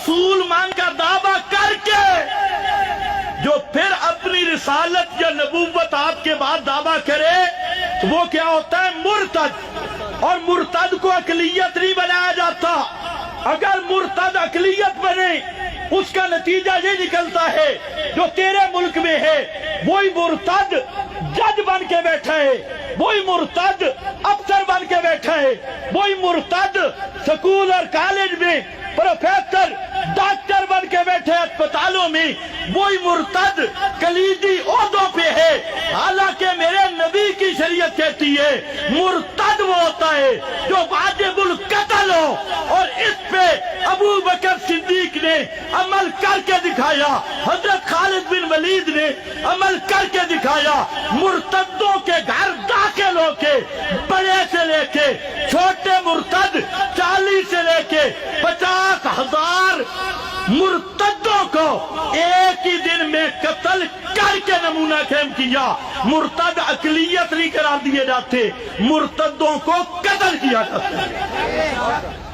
रसूल मान का दावा करके जो फिर अपनी रिसालत या नबूवत आपके बाद दावा करे तो वो क्या होता है? मुर्तद। और मुर्तद को अकलियत नहीं बनाया जाता। अगर मुर्तद अकलियत बने उसका नतीजा ये निकलता है जो तेरे मुल्क में है वही मुर्तद जज बन के बैठा है, वही मुर्तद अफसर बन के बैठा है, वही मुर्तद स्कूल और कॉलेज में प्रोफेसर डॉक्टर बन के बैठे अस्पतालों में, वही मुर्तद कलीदी ओहदों पे है। हालांकि मेरे नबी की शरीयत कहती है मुर्तद वो होता है जो वाजिबुल कत्ल हो। और इस पे अबू बकर सिद्दीक ने अमल करके दिखाया, हजरत खालिद बिन वलीद ने अमल करके दिखाया। मुर्तदों के घर दाखिल होके बड़े से लेके छोटे मुर्तद 40 से लेके 50,000 मुर्तदों को एक ही दिन में कत्ल करके नमूना कायम किया। मुर्तद अकलियत नहीं करार दिए जाते, मुर्तदों को कत्ल किया जाता है।